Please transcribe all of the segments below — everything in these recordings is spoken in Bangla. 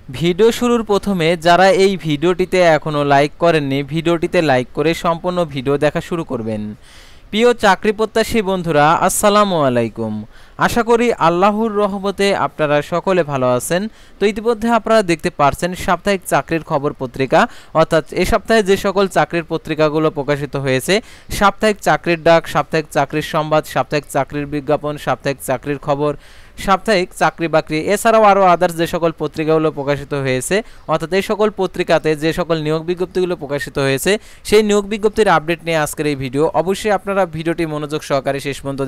ভিডিও শুরুর প্রথমে যারা এই ভিডিওটিতে এখনও লাইক করেননি ভিডিওটিতে লাইক করে সম্পূর্ণ ভিডিও দেখা শুরু করবেন। প্রিয় চাকরি প্রত্যাশী বন্ধুরা, আসসালামু আলাইকুম। আশা করি আল্লাহর রহমতে আপনারা সকলে ভালো আছেন। তো ইতিমধ্যে আপনারা দেখতে পারছেন সাপ্তাহিক চাকরির খবর পত্রিকা, অর্থাৎ এই সপ্তাহে যে সকল চাকরির পত্রিকাগুলো প্রকাশিত হয়েছে, সাপ্তাহিক চাকরির ডাক, সাপ্তাহিক চাকরির সংবাদ, সাপ্তাহিক চাকরির বিজ্ঞাপন, সাপ্তাহিক চাকরির খবর, সাপ্তাহিক চাকরি বাকরি, এছাড়াও আরও আদার্স যে সকল পত্রিকাগুলো প্রকাশিত হয়েছে, অর্থাৎ এই সকল পত্রিকাতে যে সকল নিয়োগ বিজ্ঞপ্তিগুলো প্রকাশিত হয়েছে সেই নিয়োগ বিজ্ঞপ্তির আপডেট নিয়ে আজকের এই ভিডিও। অবশ্যই আপনারা ভিডিওটি মনোযোগ সহকারে শেষ পর্যন্ত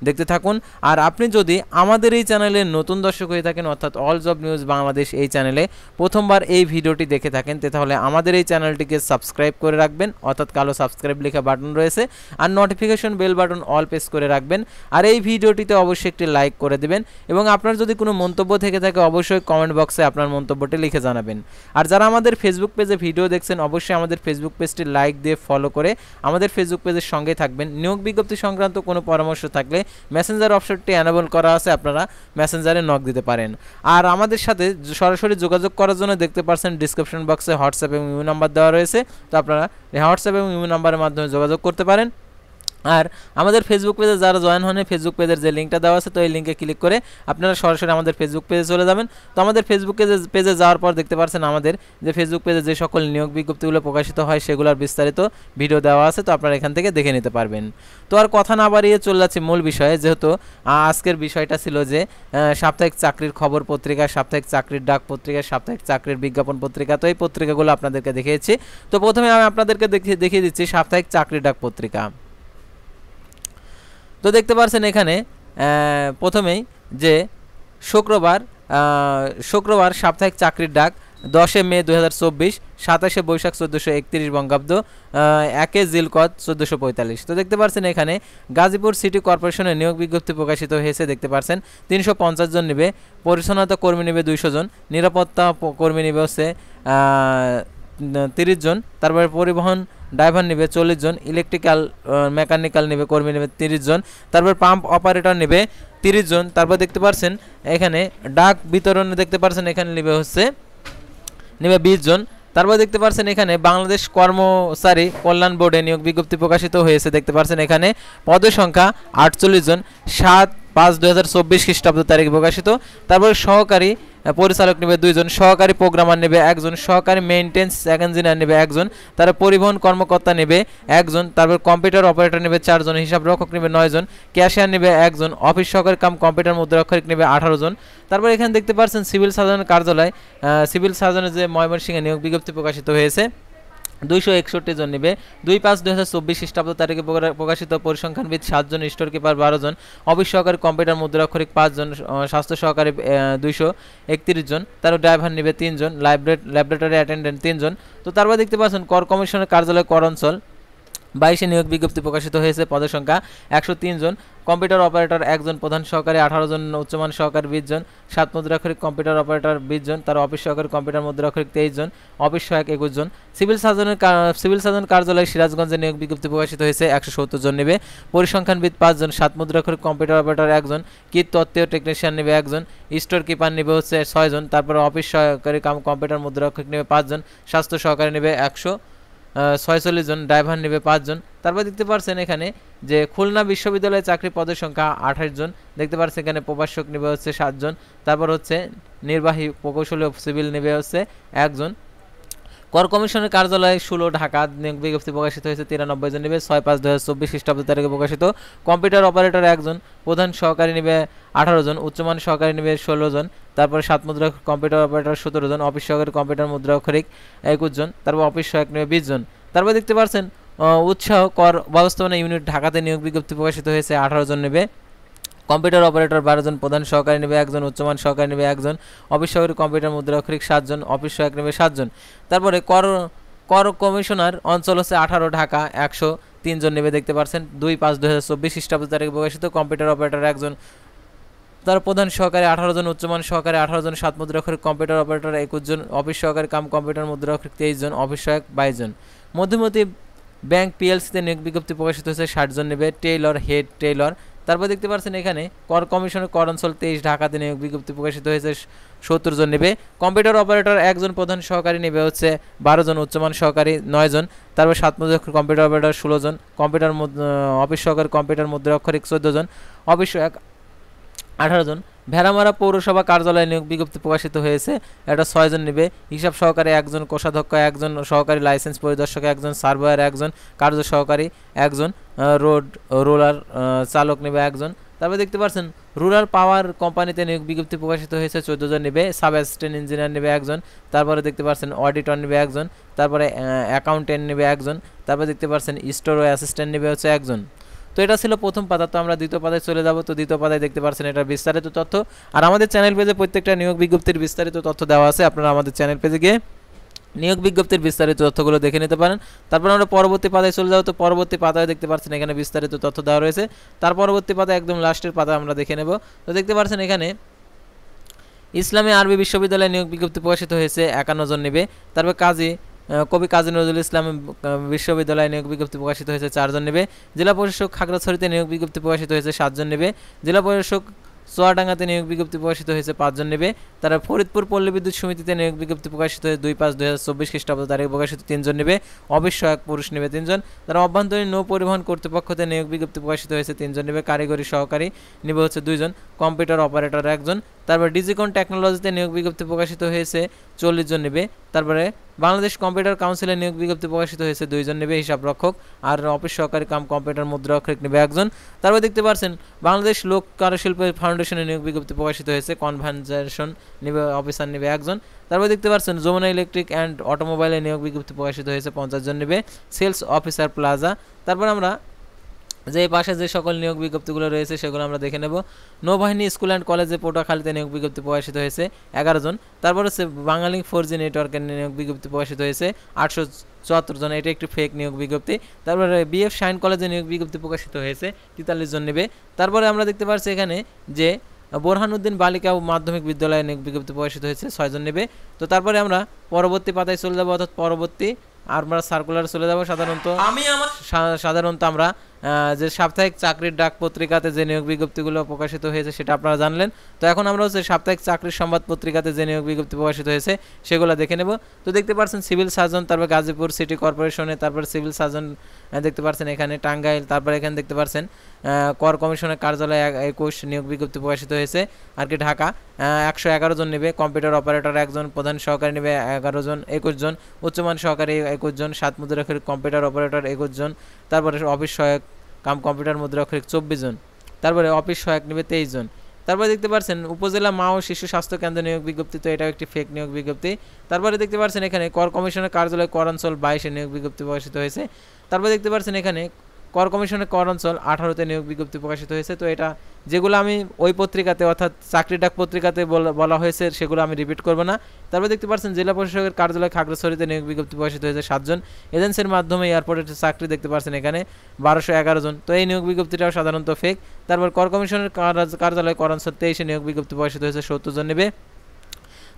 দেখতে থাকুন। আর আপনি যদি আমাদের এই চ্যানেলে নতুন দর্শক হয়ে থাকেন, অর্থাৎ অল জব নিউজ বাংলাদেশ এই চ্যানেলে প্রথমবার এই ভিডিওটি দেখে থাকেন, তাহলে আমাদের এই চ্যানেলটিকে সাবস্ক্রাইব করে রাখবেন, অর্থাৎ কালো সাবস্ক্রাইব লেখা বাটন রয়েছে, আর notification bell button all press করে রাখবেন। আর এই ভিডিওটিতে অবশ্যই একটি লাইক করে দেবেন, এবং আপনার যদি কোনো মন্তব্য থেকে থাকে অবশ্যই কমেন্ট বক্সে আপনার মন্তব্যটি লিখে জানাবেন। আর যারা আমাদের ফেসবুক পেজে ভিডিও দেখছেন অবশ্যই আমাদের ফেসবুক পেজটি লাইক দিয়ে ফলো করে আমাদের ফেসবুক পেজের সঙ্গে থাকবেন। নিয়োগ বিজ্ঞপ্তি সংক্রান্ত কোনো পরামর্শ থাকলে মেসেঞ্জার অপশনটি এনেবল করা আছে, আপনারা মেসেঞ্জারে নক দিতে পারেন। আর আমাদের সাথে সরাসরি যোগাযোগ করার জন্য দেখতে পাচ্ছেন ডিসক্রিপশন বক্সে হোয়াটসঅ্যাপ এবং ইমো নাম্বার দেওয়া রয়েছে, তো আপনারা হোয়াটসঅ্যাপ এবং ইমো নাম্বারের মাধ্যমে যোগাযোগ করতে পারেন। আর আমাদের ফেসবুক পেজে যারা জয়েন হন, ফেসবুক পেজের যে লিঙ্কটা দেওয়া আছে, তো এই লিঙ্কে ক্লিক করে আপনারা সরাসরি আমাদের ফেসবুক পেজে চলে যাবেন। তো আমাদের ফেসবুক পেজে যাওয়ার পর দেখতে পাচ্ছেন আমাদের যে ফেসবুক পেজে যে সকল নিয়োগ বিজ্ঞপ্তিগুলো প্রকাশিত হয় সেগুলোর বিস্তারিত ভিডিও দেওয়া আছে, তো আপনারা এখান থেকে দেখে নিতে পারবেন। তো আর কথা না বাড়িয়ে চলে যাচ্ছি মূল বিষয়ে, যেহেতু আজকের বিষয়টা ছিল যে সাপ্তাহিক চাকরির খবর পত্রিকা, সাপ্তাহিক চাকরির ডাক পত্রিকা, সাপ্তাহিক চাকরির বিজ্ঞাপন পত্রিকা। তো এই পত্রিকাগুলো আপনাদেরকে দেখিয়েছি। তো প্রথমে আমি আপনাদেরকে দেখিয়ে দিচ্ছি সাপ্তাহিক চাকরির ডাক পত্রিকা। তো দেখতে পাচ্ছেন এখানে প্রথমেই যে শুক্রবার সাপ্তাহিক চাকরির ডাক 10 মে 2024, 27 বৈশাখ 1431 বঙ্গাব্দ, 1 জিলকদ 1445। তো দেখতে পাচ্ছেন এখানে গাজীপুর সিটি কর্পোরেশনের নিয়োগ বিজ্ঞপ্তি প্রকাশিত হয়েছে। দেখতে পাচ্ছেন 350 জন নেবে, পরিচ্ছন্নতা কর্মী নেবে 200 জন, নিরাপত্তা কর্মী নেবে হচ্ছে 30 জন, তারপরে পরিবহন ড্রাইভার নেবে 40 জন, ইলেকট্রিক্যাল মেকানিক্যাল নেবে কর্মী নেবে 30 জন, তারপর পাম্প অপারেটর নেবে 30 জন। তারপর দেখতে পাচ্ছেন এখানে ডাক বিতরণ দেখতে পাচ্ছেন এখানে নেবে 20 জন। তারপর দেখতে পাচ্ছেন এখানে বাংলাদেশ কর্মচারী কল্যাণ বোর্ডে নিয়োগ বিজ্ঞপ্তি প্রকাশিত হয়েছে। দেখতে পাচ্ছেন এখানে পদের সংখ্যা 48 জন, 7/5/2024 খ্রিস্টাব্দ তারিখে প্রকাশিত। তারপর সহকারী পরিচালক নেবে 2 জন, সহকারী প্রোগ্রামার নেবে 1 জন, সহকারী মেইনটেন্স ইঞ্জিনিয়ার নেবে 1 জন, তারপর পরিবহন কর্মকর্তা নেবে 1 জন, তারপর কম্পিউটার অপারেটর নেবে 4 জন, হিসাব রক্ষক নেবে 9 জন, ক্যাশিয়ার নেবে 1 জন, অফিস সহকারী কাম কম্পিউটার মুদ্রাক্ষরিক নেবে 18 জন। তারপর এখানে দেখতে পাচ্ছেন সিভিল সার্জনের কার্যালয়, সিভিল সার্জনের যে ময়মনসিংহে নিয়োগ বিজ্ঞপ্তি প্রকাশিত হয়েছে, 261 জন নেবে। 2/5/2024 খ্রিস্টাব্দ তারিখে প্রকাশিত পরিসংখ্যানবিদ 7 জন, স্টোর কিপার 12 জন, অফিস সহকারী কম্পিউটার মুদ্রাক্ষরিক 5 জন, স্বাস্থ্য সহকারী 231 জন, তারপর ড্রাইভার নেবে 3 জন, ল্যাবরেটরি অ্যাটেন্ডেন্ট 3 জন। তো তারপর দেখতে পাচ্ছেন কর কমিশনের কার্যালয় কর অঞ্চল 22 নিয়োগ বিজ্ঞপ্তি প্রকাশিত হয়েছে, পদের সংখ্যা 103 জন, কম্পিউটার অপারেটর 1 জন, প্রধান সহকারী 18 জন, উচ্চমান সহকারী 20 জন, 7 মুদ্রাক্ষরিক কম্পিউটার অপারেটর 20 জন, তার অফিস সহকারী কম্পিউটার মুদ্রাক্ষরিক 23 জন, অফিস সহায়ক 21 জন। সিভিল সার্জন কার্যালয় সিরাজগঞ্জে নিয়োগ বিজ্ঞপ্তি প্রকাশিত হয়েছে, 170 জন নেবে, পরিসংখ্যানবিদ 5 জন, 7 মুদ্রাক্ষরিক কম্পিউটার অপারেটর 1 জন, কীট তত্ত্বীয় টেকনিশিয়ান নেবে 1 জন, স্টোর কিপার নেবে হচ্ছে 6 জন, তারপর অফিস সহকারী কম্পিউটার মুদ্রাক্ষরিক নেবে 5 জন, স্বাস্থ্য সহকারী নেবে 146 জন, ড্রাইভার নেবে 5 জন। তারপর দেখতে পাচ্ছেন এখানে যে খুলনা বিশ্ববিদ্যালয়ে চাকরি পদের সংখ্যা 28 জন। দেখতে পাচ্ছেন এখানে প্রভাষক নেবে হচ্ছে 7 জন, তারপর হচ্ছে নির্বাহী প্রকৌশলী সিভিল নেবে হচ্ছে 1 জন। কর কমিশনের কার্যালয় 16 ঢাকা নিয়োগ বিজ্ঞপ্তি প্রকাশিত হয়েছে, 93 জন নেবে, 6/5/2024 খ্রিস্টাব্দ তারিখে প্রকাশিত। কম্পিউটার অপারেটর 1 জন, প্রধান সহকারী নেবে 18 জন, উচ্চমান সহকারী নেবে 16 জন, তারপর 7 মুদ্রা কম্পিউটার অপারেটর 17 জন, অফিস সহকারী কম্পিউটার মুদ্রাক্ষরিক 21 জন, তারপর অফিস সহায়ক নেবে 20 জন। তারপর দেখতে পাচ্ছেন উৎসাহ কর ব্যবস্থাপনা ইউনিট ঢাকাতে নিয়োগ বিজ্ঞপ্তি প্রকাশিত হয়েছে, 18 জন নেবে, কম্পিউটার অপারেটর 12 জন, প্রধান সহকারী নেবে 1 জন, উচ্চমান সহকারী নেবে 1 জন, অফিস সহকারী কম্পিউটার মুদ্রাক্ষরিক 7 জন, অফিস সহায়ক নেবে 7 জন। তারপরে কর কমিশনার অঞ্চল হচ্ছে 18 ঢাকা, 103 জন নেবে। দেখতে পাচ্ছেন 2/5/2024 খ্রিস্টাব্দ তারিখে প্রকাশিত। কম্পিউটার অপারেটর 1 জন, তার প্রধান সহকারী 18 জন, উচ্চমান সহকারী 18 জন, 7 মুদ্রাক্ষরিক কম্পিউটার অপারেটর 21 জন, অফিস সহকারী কাম কম্পিউটার মুদ্রাক্ষরিক 23 জন, অফিস সহায়ক 22 জন। মধ্যমতি ব্যাংক পিএলসিতে নিয়োগ বিজ্ঞপ্তি প্রকাশিত হয়েছে, 60 জন নেবে, টেইলর হেড টেইলর। তারপর দেখতে পাচ্ছেন এখানে কর কমিশনের কর অঞ্চল 23 ঢাকাতে নিয়োগ বিজ্ঞপ্তি প্রকাশিত হয়েছে, 70 জন নেবে। কম্পিউটার অপারেটর একজন, প্রধান সহকারী নেবে হচ্ছে 12 জন, উচ্চমান সহকারী 9 জন, তারপর 7 মুদ্রাক্ষর কম্পিউটার অপারেটর 16 জন, কম্পিউটার অফিস সহকারী কম্পিউটার মুদ্রাক্ষরিক 14 জন, অফিস সহায়ক 18 জন। ভেড়ামারা পৌরসভা কার্যালয়ে নিয়োগ বিজ্ঞপ্তি প্রকাশিত হয়েছে, এটা 6 জন নেবে। হিসাব সহকারী 1 জন, কোষাধ্যক্ষ 1 জন, সহকারী লাইসেন্স পরিদর্শক 1 জন, সার্ভেয়ার 1 জন, কার্য সহকারী 1 জন, রোলার চালক নেবে 1 জন। তারপরে দেখতে পাচ্ছেন রুরাল পাওয়ার কোম্পানিতে নিয়োগ বিজ্ঞপ্তি প্রকাশিত হয়েছে, 14 জন নেবে। সাব অ্যাসিস্ট্যান্ট ইঞ্জিনিয়ার নেবে 1 জন, তারপরে দেখতে পাচ্ছেন অডিটর নেবে 1 জন, তারপরে অ্যাকাউন্টেন্ট নেবে 1 জন, তারপরে দেখতে পাচ্ছেন স্টোর অ্যাসিস্ট্যান্ট নেবে হচ্ছে 1 জন। তো এটা ছিল প্রথম পাতা। তো আমরা দ্বিতীয় পাতায় চলে যাব। তো দ্বিতীয় পাতায় দেখতে পাচ্ছেন এটা বিস্তারিত তথ্য, আর আমাদের চ্যানেল পেজে প্রত্যেকটা নিয়োগ বিজ্ঞপ্তির বিস্তারিত তথ্য দেওয়া আছে, আপনারা আমাদের চ্যানেল পেজে গিয়ে নিয়োগ বিজ্ঞপ্তির বিস্তারিত তথ্যগুলো দেখে নিতে পারেন। তারপর আমরা পরবর্তী পাতায় চলে যাব। তো পরবর্তী পাতায় দেখতে পাচ্ছেন এখানে বিস্তারিত তথ্য দেওয়া রয়েছে, তার পরবর্তী পাতায় একদম লাস্টের পাতা আমরা দেখে নেব। তো দেখতে পাচ্ছেন এখানে ইসলামী আরবি বিশ্ববিদ্যালয়ে নিয়োগ বিজ্ঞপ্তি প্রকাশিত হয়েছে, 51 জন নেবে। তারপর কবি কাজী নজরুল ইসলাম বিশ্ববিদ্যালয়ে নিয়োগ বিজ্ঞপ্তি প্রকাশিত হয়েছে, 4 জন নেবে। জেলা প্রশাসক খাগড়াছড়িতে নিয়োগ বিজ্ঞপ্তি প্রকাশিত হয়েছে, 7 জন নেবে। জেলা প্রশাসক চুয়াডাঙ্গাতে নিয়োগ বিজ্ঞপ্তি প্রকাশিত হয়েছে, 5 জন নেবে। তারা ফরিদপুর পল্লী বিদ্যুৎ সমিতিতে নিয়োগ বিজ্ঞপ্তি প্রকাশিত হয়েছে, 2/5/2024 খ্রিস্টাব্দ তারিখে প্রকাশিত, 3 জন নেবে। অফিস সহায়ক পুরুষ নেবে 3 জন। তারা অভ্যন্তরীণ নৌ পরিবহন কর্তৃপক্ষতে নিয়োগ বিজ্ঞপ্তি প্রকাশিত হয়েছে, 3 জন নেবে। কারিগরি সহকারী নেবে হচ্ছে 2 জন, কম্পিউটার অপারেটর 1 জন। তারপর ডিজিকন টেকনোলজিতে নিয়োগ বিজ্ঞপ্তি প্রকাশিত হয়েছে, 40 জন নেবে। তারপরে বাংলাদেশ কম্পিউটার কাউন্সিলে নিয়োগ বিজ্ঞপ্তি প্রকাশিত হয়েছে, 2 জন নেবে হিসাব রক্ষক, আর অফিস সহকারী কাম কম্পিউটার মুদ্রাক্ষরিক নেবে 1 জন। তারপর দেখতে পাচ্ছেন বাংলাদেশ লোক কারুশিল্প ফাউন্ডেশনে নিয়োগ বিজ্ঞপ্তি প্রকাশিত হয়েছে, কনভার্জেশন নেবে অফিসার নেবে 1 জন। তারপর দেখতে পাচ্ছেন যমুনা ইলেকট্রিক অ্যান্ড অটোমোবাইলে নিয়োগ বিজ্ঞপ্তি প্রকাশিত হয়েছে, 50 জন নেবে, সেলস অফিসার প্লাজা। তারপর আমরা যে পাশে যে সকল নিয়োগ বিজ্ঞপ্তিগুলো রয়েছে সেগুলো আমরা দেখে নেব। নৌবাহিনী স্কুল অ্যান্ড কলেজে পটুয়াখালীতে নিয়োগ বিজ্ঞপ্তি প্রকাশিত হয়েছে, 11 জন। তারপর হচ্ছে বাঙালি 4G নেটওয়ার্কের নিয়োগ বিজ্ঞপ্তি প্রকাশিত হয়েছে, 874 জন, এটা একটি ফেক নিয়োগ বিজ্ঞপ্তি। তারপরে বিএফ শাইন কলেজে নিয়োগ বিজ্ঞপ্তি প্রকাশিত হয়েছে, 43 জন নেবে। তারপরে আমরা দেখতে পাচ্ছি এখানে যে বোরহানুদ্দিন বালিকা মাধ্যমিক বিদ্যালয়ে নিয়োগ বিজ্ঞপ্তি প্রকাশিত হয়েছে, 6 জন নেবে। তো তারপরে আমরা পরবর্তী পাতায় চলে যাব, অর্থাৎ পরবর্তী আমরা সার্কুলারে চলে যাব। সাধারণত আমরা যে সাপ্তাহিক চাকরির ডাক পত্রিকাতে যে নিয়োগ বিজ্ঞপ্তিগুলো প্রকাশিত হয়েছে সেটা আপনারা জানলেন। তো এখন আমরা হচ্ছে সাপ্তাহিক চাকরির সংবাদ পত্রিকাতে যে নিয়োগ বিজ্ঞপ্তি প্রকাশিত হয়েছে সেগুলো দেখে নেব। তো দেখতে পাচ্ছেন সিভিল সার্জন, তারপর গাজীপুর সিটি কর্পোরেশনে, তারপর সিভিল সার্জন দেখতে পাচ্ছেন এখানে টাঙ্গাইল, তারপর এখানে দেখতে পাচ্ছেন কর কমিশনের কার্যালয়ে 21 নিয়োগ বিজ্ঞপ্তি প্রকাশিত হয়েছে আর কি ঢাকা, 111 জন নেবে। কম্পিউটার অপারেটর 1 জন, প্রধান সহকারী নেবে 11 জন, 21 জন, উচ্চমান সহকারী 21 জন, 7 মুদ্রাক্ষরিক কম্পিউটার অপারেটর 21 জন, তারপরে অফিস সহায়ক কাম কম্পিউটার মুদ্রাক্ষরিক 24 জন, তারপরে অফিস সহায়ক নেবে 23 জন। তারপরে দেখতে পাচ্ছেন উপজেলা মা ও শিশু স্বাস্থ্য কেন্দ্র নিয়োগ বিজ্ঞপ্তি, তো এটাও একটি ফেক নিয়োগ বিজ্ঞপ্তি। তারপরে দেখতে পাচ্ছেন এখানে কর কমিশনের কার্যালয় কর অঞ্চল 22 নিয়োগ বিজ্ঞপ্তি প্রকাশিত হয়েছে। তারপরে দেখতে পাচ্ছেন এখানে কর কমিশনের কর অঞ্চল 18তে নিয়োগ বিজ্ঞপ্তি প্রকাশিত হয়েছে। তো এটা যেগুলো আমি ওই পত্রিকাতে অর্থাৎ চাকরি ডাক পত্রিকাতে বলা হয়েছে সেগুলো আমি রিপিট করব না। তারপরে দেখতে পাচ্ছেন জেলা প্রশাসকের কার্যালয় খাগড়াছড়িতে নিয়োগ বিজ্ঞপ্তি প্রকাশিত হয়েছে, 7 জন। এজেন্সির মাধ্যমে এয়ারপোর্টের চাকরি দেখতে পাচ্ছেন এখানে 1211 জন। তো এই নিয়োগ বিজ্ঞপ্তিটাও সাধারণত ফেক। তারপর কর কমিশনের কার্যালয় কর অঞ্চল 23 নিয়োগ বিজ্ঞপ্তি প্রকাশিত হয়েছে, 70 জন নেবে।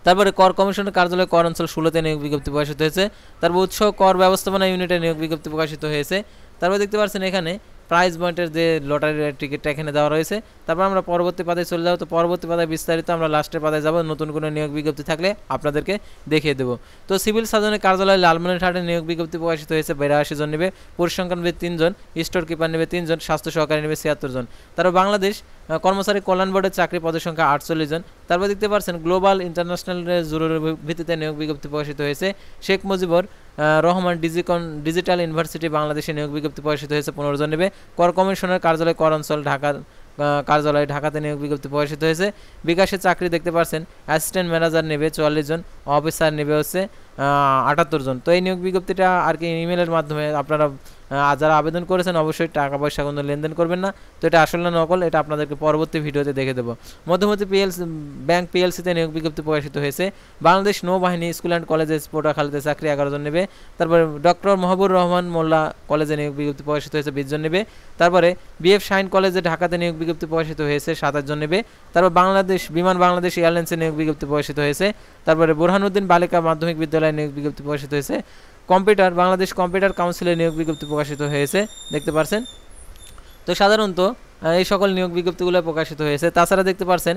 তারপরে কর কমিশনের কার্যালয় কর অঞ্চল 16তে নিয়োগ বিজ্ঞপ্তি প্রকাশিত হয়েছে। তারপর উৎস কর ব্যবস্থাপনা ইউনিটে নিয়োগ বিজ্ঞপ্তি প্রকাশিত হয়েছে। তারপর দেখতে পাচ্ছেন এখানে প্রাইজ পয়েন্টের যে লটারির টিকিটটা এখানে দেওয়া রয়েছে। তারপর আমরা পরবর্তী পাতায় চলে যাব। তো পরবর্তী পাতায় বিস্তারিত আমরা লাস্টের পাতায় যাব, নতুন কোনো নিয়োগ বিজ্ঞপ্তি থাকলে আপনাদেরকে দেখিয়ে দেবো। তো সিভিল সার্জনের কার্যালয় লালমনিরহাটে নিয়োগ বিজ্ঞপ্তি প্রকাশিত হয়েছে, 82 জন নেবে। পরিসংখ্যান নেবে 3 জন, স্টোর কিপার নেবে 3 জন, স্বাস্থ্য সহকারী নেবে 76 জন। তারপর বাংলাদেশ কর্মচারী কল্যাণ বোর্ডের চাকরি পদের সংখ্যা 48 জন। তারপর দেখতে পাচ্ছেন গ্লোবাল ইন্টারন্যাশনাল জরুরি ভিত্তিতে নিয়োগ বিজ্ঞপ্তি প্রকাশিত হয়েছে, শেখ মুজিবুর রহমান ডিজিটাল ইউনিভার্সিটি বাংলাদেশে নিয়োগ বিজ্ঞপ্তি প্রকাশিত হয়েছে, 15 জন নেবে। কর কমিশনের কার্যালয় কর অঞ্চল কার্যালয় ঢাকাতে নিয়োগ বিজ্ঞপ্তি প্রকাশিত হয়েছে। বিকাশের চাকরি দেখতে পাচ্ছেন অ্যাসিস্ট্যান্ট ম্যানেজার নেবে 44 জন, অফিসার নেবে হচ্ছে 78 জন। তো এই নিয়োগ বিজ্ঞপ্তিটা আর কি ইমেলের মাধ্যমে আপনারা যারা আবেদন করেছেন অবশ্যই টাকা পয়সা কোনো লেনদেন করবেন না। তো এটা আসলে নকল, এটা আপনাদেরকে পরবর্তী ভিডিওতে দেখে দেবো। মধ্যমতি ব্যাংক পিএলসিতে নিয়োগ বিজ্ঞপ্তি প্রকাশিত হয়েছে। বাংলাদেশ নৌবাহিনী স্কুল অ্যান্ড কলেজে পটুয়াখালীতে চাকরি 11 জন নেবে। তারপরে ডক্টর মাহবুবুর রহমান মোল্লা কলেজে নিয়োগ বিজ্ঞপ্তি প্রকাশিত হয়েছে, 20 জন নেবে। তারপরে বিএফ শাইন কলেজে ঢাকাতে নিয়োগ বিজ্ঞপ্তি প্রকাশিত হয়েছে, 27 জন নেবে। তারপর বাংলাদেশ এয়ারলাইন্সে নিয়োগ বিজ্ঞপ্তি প্রকাশিত হয়েছে। তারপরে বোরহানুদ্দিন বালিকা মাধ্যমিক বিদ্যালয়ে নিয়োগ বিজ্ঞপ্তি প্রকাশিত হয়েছে। বাংলাদেশ কম্পিউটার কাউন্সিলে নিয়োগ বিজ্ঞপ্তি প্রকাশিত হয়েছে, দেখতে পাচ্ছেন। তো সাধারণত এই সকল নিয়োগ বিজ্ঞপ্তিগুলো প্রকাশিত হয়েছে। তাছাড়া দেখতে পাচ্ছেন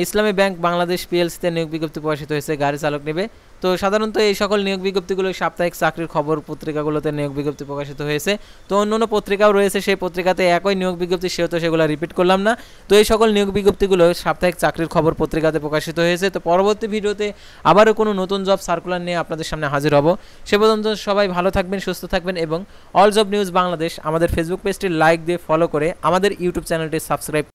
ইসলামী ব্যাংক বাংলাদেশ পিএলসিতে নিয়োগ বিজ্ঞপ্তি প্রকাশিত হয়েছে, গাড়ি চালক নেবে। তো সাধারণত এই সকল নিয়োগ বিজ্ঞপ্তিগুলো সাপ্তাহিক চাকরির খবর পত্রিকাগুলোতে নিয়োগ বিজ্ঞপ্তি প্রকাশিত হয়েছে। তো অন্য পত্রিকাও রয়েছে, সেই পত্রিকাতে একই নিয়োগ বিজ্ঞপ্তি, সেহেতু সেগুলো রিপিট করলাম না। তো এই সকল নিয়োগ বিজ্ঞপ্তিগুলো সাপ্তাহিক চাকরির খবর পত্রিকাতে প্রকাশিত হয়েছে। তো পরবর্তী ভিডিওতে আবারও কোনো নতুন জব সার্কুলার নিয়ে আপনাদের সামনে হাজির হব। সে পর্যন্ত সবাই ভালো থাকবেন, সুস্থ থাকবেন এবং অল জব নিউজ বাংলাদেশ আমাদের ফেসবুক পেজটি লাইক দিয়ে ফলো করে আমাদের ইউটিউব চ্যানেলটি সাবস্ক্রাইব